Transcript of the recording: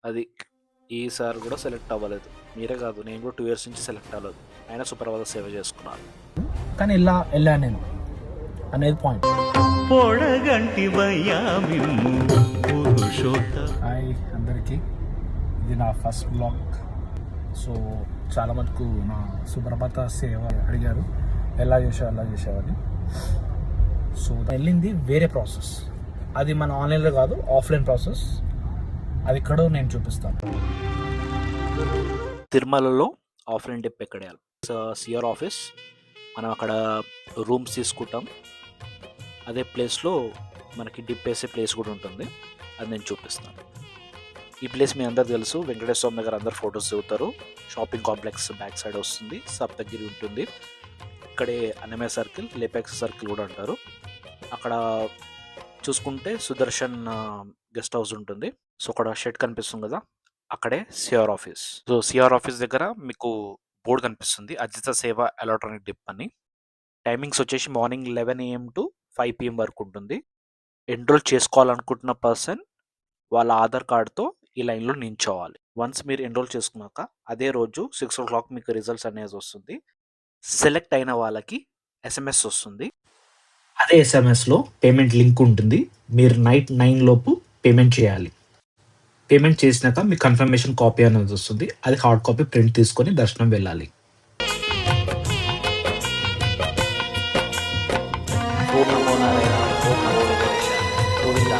అది. ఈసారి కూడా సెలెక్ట్ అవ్వలేదు. మీరే కాదు, నేను కూడా 2 ఇయర్స్ నుంచి సెలెక్ట్ అవ్వలేదు. అయినా సుప్రభాత సేవ చేసుకున్నాను. కానీ ఇలా వెళ్ళాను నేను అనేది పాయింట్. హాయ్ అందరికీ, ఇది నా ఫస్ట్ బ్లాగ్. సో చాలా మటుకు నా సుప్రభాత సేవ అడిగారు ఎలా చేసేవాడిని. సో వెళ్ళింది వేరే ప్రాసెస్, అది మన ఆన్లైన్లో కాదు, ఆఫ్లైన్ ప్రాసెస్. అది ఇక్కడ నేను చూపిస్తాను. తిరుమలలో ఆఫ్లైన్ డిప్ ఎక్కడ వేయాలి? CR office. మనం అక్కడ రూమ్స్ తీసుకుంటాం. అదే ప్లేస్లో మనకి డిప్ వేసే ప్లేస్ కూడా ఉంటుంది, అది నేను చూపిస్తాను. ఈ ప్లేస్ మీ అందరు తెలుసు, వెంకటేశ్వర స్వామి దగ్గర అందరు ఫొటోస్ దిగుతారు. షాపింగ్ కాంప్లెక్స్ బ్యాక్ సైడ్ వస్తుంది, సప్తగిరి ఉంటుంది. ఇక్కడే అన్నమయ్య సర్కిల్, లేపాక్స్ సర్కిల్ కూడా అంటారు. అక్కడ చూసుకుంటే సుదర్శన్ గెస్ట్ హౌస్ ఉంటుంది. సో అక్కడ షెడ్ కనిపిస్తుంది కదా, అక్కడే CR office. So CR office దగ్గర మీకు బోర్డు కనిపిస్తుంది, అజిత సేవ ఎలక్ట్రానిక్ డిప్ అని. టైమింగ్స్ వచ్చేసి మార్నింగ్ 11 AM to 5 PM వరకు ఉంటుంది. ఎన్రోల్ చేసుకోవాలనుకుంటున్న పర్సన్ వాళ్ళ ఆధార్ కార్డ్తో ఈ లైన్లో నించోవాలి. వన్స్ మీరు ఎన్రోల్ చేసుకున్నాక అదే రోజు 6 o'clock మీకు రిజల్ట్స్ అనేది వస్తుంది. సెలెక్ట్ అయిన వాళ్ళకి SMS వస్తుంది. అదే ఎస్ఎంఎస్లో పేమెంట్ లింక్ ఉంటుంది. మీరు నైట్ 9 లోపు పేమెంట్ చేయాలి. పేమెంట్ చేసినాక మీ కన్ఫర్మేషన్ కాపీ అనేది వస్తుంది, అది హార్డ్ కాపీ ప్రింట్ తీసుకొని దర్శనం వెళ్ళాలి. ఓం నమో నారాయణ, ఓం నమో వెంకటేశాయ, గోవిందా.